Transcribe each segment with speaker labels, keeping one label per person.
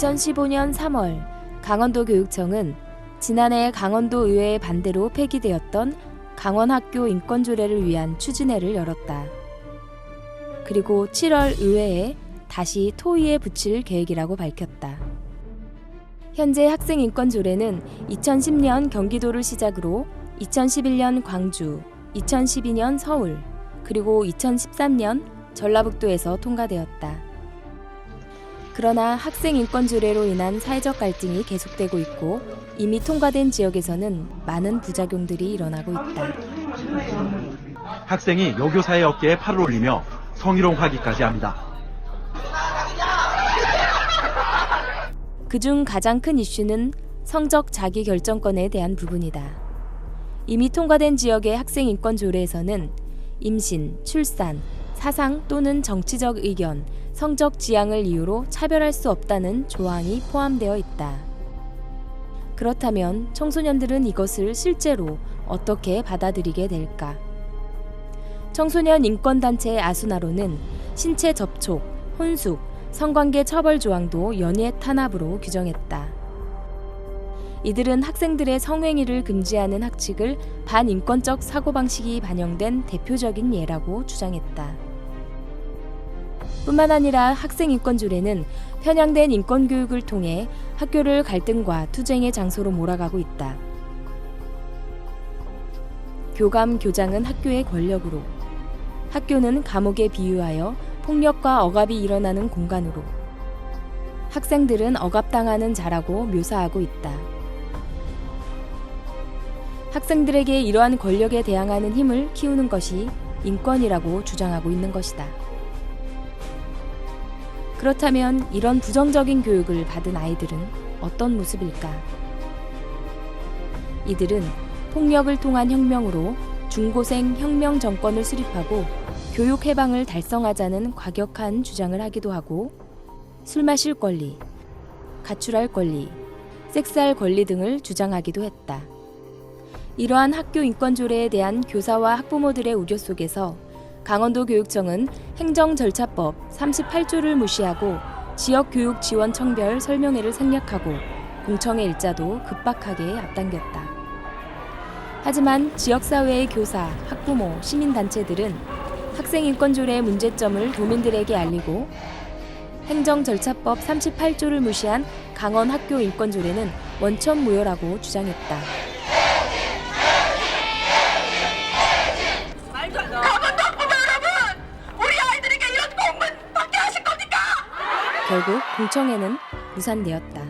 Speaker 1: 2015년 3월 강원도교육청은 지난해 강원도의회의 반대로 폐기되었던 강원학교 인권조례를 위한 추진회를 열었다. 그리고 7월 의회에 다시 토의에 붙일 계획이라고 밝혔다. 현재 학생인권조례는 2010년 경기도를 시작으로 2011년 광주, 2012년 서울, 그리고 2013년 전라북도에서 통과되었다. 그러나 학생인권조례로 인한 사회적 갈등이 계속되고 있고 이미 통과된 지역에서는 많은 부작용들이 일어나고 있다.
Speaker 2: 학생이 여교사의 어깨에 팔을 올리며 성희롱하기까지 합니다.
Speaker 1: 그중 가장 큰 이슈는 성적 자기결정권에 대한 부분이다. 이미 통과된 지역의 학생인권조례에서는 임신, 출산, 사상 또는 정치적 의견, 성적 지향을 이유로 차별할 수 없다는 조항이 포함되어 있다. 그렇다면 청소년들은 이것을 실제로 어떻게 받아들이게 될까? 청소년 인권단체 아수나로는 신체 접촉, 혼숙, 성관계 처벌 조항도 연예 탄압으로 규정했다. 이들은 학생들의 성행위를 금지하는 학칙을 반인권적 사고방식이 반영된 대표적인 예라고 주장했다. 뿐만 아니라 학생인권조례는 편향된 인권교육을 통해 학교를 갈등과 투쟁의 장소로 몰아가고 있다. 교감, 교장은 학교의 권력으로, 학교는 감옥에 비유하여 폭력과 억압이 일어나는 공간으로, 학생들은 억압당하는 자라고 묘사하고 있다. 학생들에게 이러한 권력에 대항하는 힘을 키우는 것이 인권이라고 주장하고 있는 것이다. 그렇다면 이런 부정적인 교육을 받은 아이들은 어떤 모습일까? 이들은 폭력을 통한 혁명으로 중고생 혁명 정권을 수립하고 교육 해방을 달성하자는 과격한 주장을 하기도 하고 술 마실 권리, 가출할 권리, 섹스할 권리 등을 주장하기도 했다. 이러한 학교 인권조례에 대한 교사와 학부모들의 우려 속에서 강원도교육청은 행정절차법 38조를 무시하고 지역교육지원청별 설명회를 생략하고 공청회 일자도 급박하게 앞당겼다. 하지만 지역사회의 교사, 학부모, 시민단체들은 학생인권조례의 문제점을 도민들에게 알리고 행정절차법 38조를 무시한 강원학교인권조례는 원천무효라고 주장했다. 결국 공청회는 무산되었다.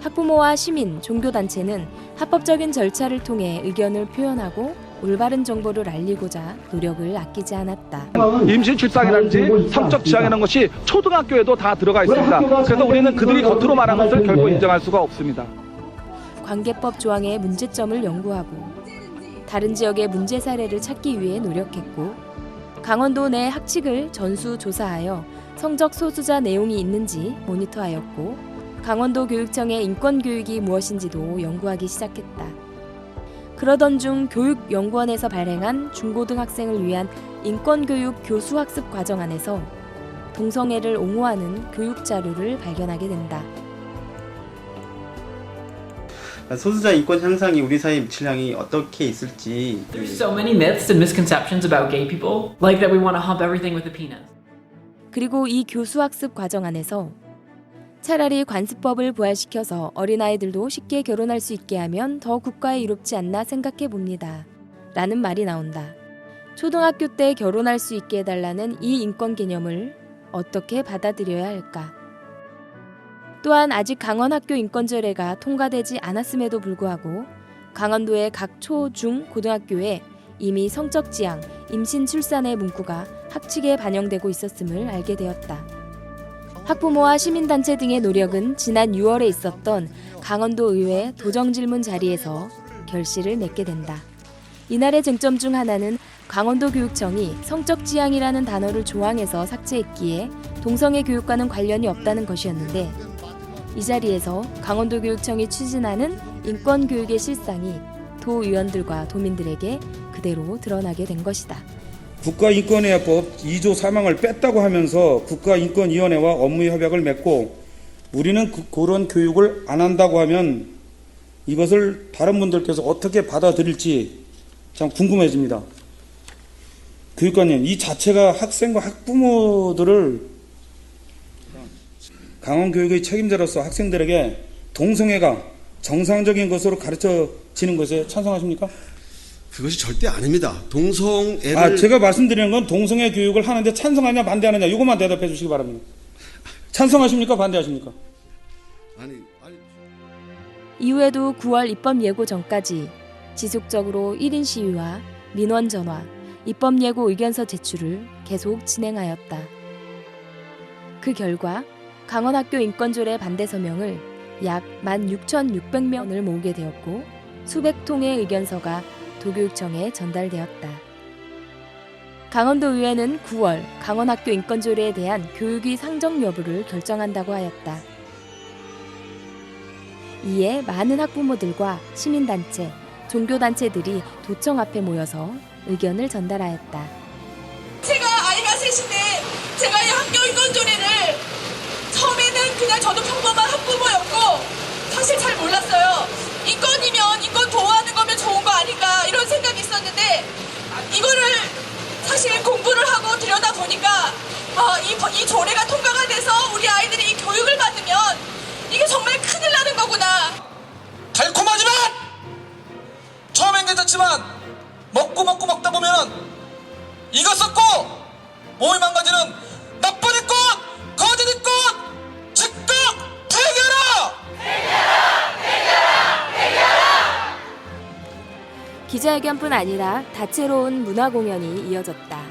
Speaker 1: 학부모와 시민, 종교단체는 합법적인 절차를 통해 의견을 표현하고 올바른 정보를 알리고자 노력을 아끼지 않았다.
Speaker 3: 임신 출산이라든지 성적 지향이라는 것이 초등학교에도 다 들어가 있습니다. 그래서 우리는 그들이 겉으로 말한 것을 결코 인정할 수가 없습니다.
Speaker 1: 관계법 조항의 문제점을 연구하고 다른 지역의 문제 사례를 찾기 위해 노력했고 강원도 내 학칙을 전수조사하여 성적 소수자 내용이 있는지 모니터하였고 강원도 교육청의 인권교육이 무엇인지도 연구하기 시작했다. 그러던 중 교육연구원에서 발행한 중고등학생을 위한 인권교육 교수학습 과정 안에서 동성애를 옹호하는 교육 자료를 발견하게 된다.
Speaker 4: 소수자 인권 향상이 우리 사회에 미칠 영향이 어떻게 있을지.
Speaker 5: There's so many myths and misconceptions about gay people, like that we want to hump everything with a penis.
Speaker 1: 그리고 이 교수학습 과정 안에서 차라리 관습법을 부활시켜서 어린아이들도 쉽게 결혼할 수 있게 하면 더 국가에 이롭지 않나 생각해 봅니다. 라는 말이 나온다. 초등학교 때 결혼할 수 있게 해달라는 이 인권 개념을 어떻게 받아들여야 할까? 또한 아직 강원학교 인권조례가 통과되지 않았음에도 불구하고 강원도의 각 초, 중, 고등학교에 이미 성적 지향, 임신, 출산의 문구가 학칙에 반영되고 있었음을 알게 되었다. 학부모와 시민단체 등의 노력은 지난 6월에 있었던 강원도의회 도정질문 자리에서 결실을 맺게 된다. 이날의 쟁점 중 하나는 강원도교육청이 성적 지향이라는 단어를 조항에서 삭제했기에 동성애 교육과는 관련이 없다는 것이었는데 이 자리에서 강원도교육청이 추진하는 인권교육의 실상이 도의원들과 도민들에게 그대로 드러나게 된 것이다.
Speaker 6: 국가인권위법 2조 3항을 뺐다고 하면서 국가인권위원회와 업무협약을 맺고 우리는 그런 교육을 안 한다고 하면 이것을 다른 분들께서 어떻게 받아들일지 참 궁금해집니다. 교육관님, 이 자체가 학생과 학부모들을 강원교육의 책임자로서 학생들에게 동성애가 정상적인 것으로 가르쳐지는 것에 찬성하십니까?
Speaker 7: 그것이 절대 아닙니다. 동성애를
Speaker 6: 제가 말씀드리는 건 동성애 교육을 하는데 찬성하냐 반대하느냐 이것만 대답해 주시기 바랍니다. 찬성하십니까? 반대하십니까?
Speaker 7: 아니
Speaker 1: 이후에도 9월 입법 예고 전까지 지속적으로 1인 시위와 민원 전화, 입법 예고 의견서 제출을 계속 진행하였다. 그 결과 강원학교 인권조례 반대 서명을 약 16,600명을 모으게 되었고 수백 통의 의견서가 도교육청에 전달되었다. 강원도의회는 9월 강원학교 인권조례에 대한 교육위 상정 여부를 결정한다고 하였다. 이에 많은 학부모들과 시민단체, 종교단체들이 도청 앞에 모여서 의견을 전달하였다.
Speaker 8: 제가 아이가 셋인데 제가 이 학교 인권조례를 처음에는 그냥 저도 평범한 학부모였고 사실 잘 몰랐어요. 인권이면 인권 보호하는 거면 좋은 거 아닌가 이런 생각이 있었는데 이거를 사실 공부를 하고 들여다보니까 이 조례가 통과가 돼서 우리 아이들이 이 교육을 받으면 이게 정말 큰일 나는 거구나.
Speaker 9: 달콤하지만 처음엔 괜찮지만 먹다 보면 이거 썩고 몸이 망가지는 나쁜 인권, 거짓 인권 즉각 폐결하!
Speaker 1: 기자회견뿐 아니라 다채로운 문화 공연이 이어졌다.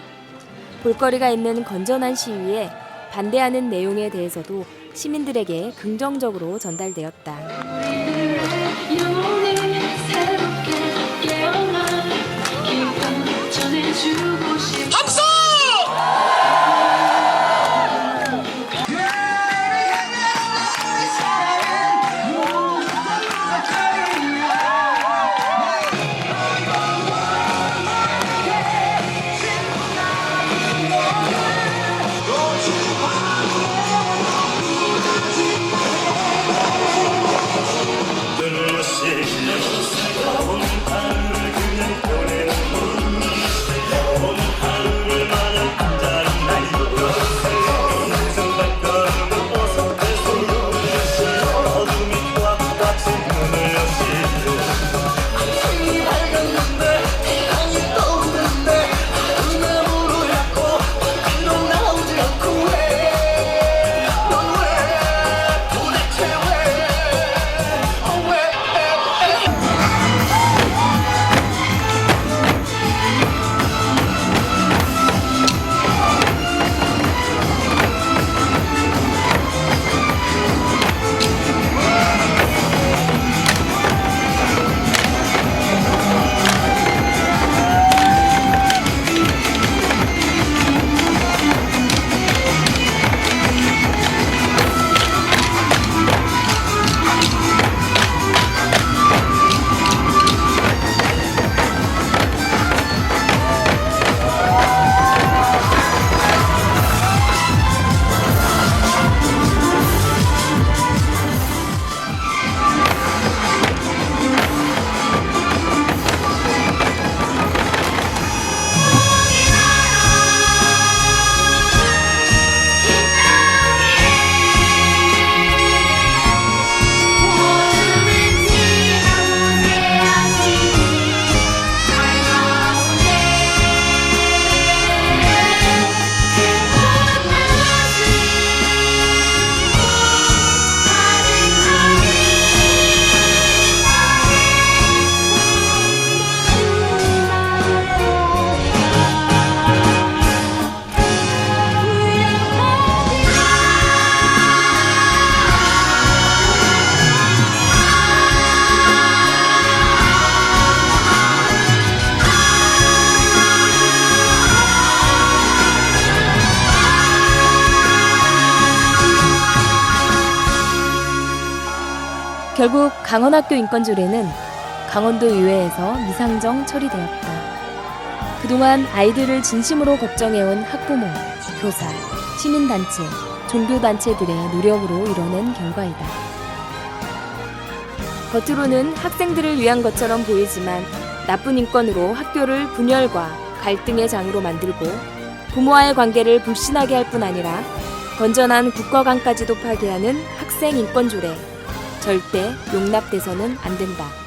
Speaker 1: 볼거리가 있는 건전한 시위에 반대하는 내용에 대해서도 시민들에게 긍정적으로 전달되었다.
Speaker 9: 함성!
Speaker 1: 결국 강원학교 인권조례는 강원도 의회에서 미상정 처리되었다. 그동안 아이들을 진심으로 걱정해온 학부모, 교사, 시민단체, 종교단체들의 노력으로 이뤄낸 결과이다. 겉으로는 학생들을 위한 것처럼 보이지만 나쁜 인권으로 학교를 분열과 갈등의 장으로 만들고 부모와의 관계를 불신하게 할 뿐 아니라 건전한 국가관까지도 파괴하는 학생 인권 조례. 절대 용납돼서는 안 된다.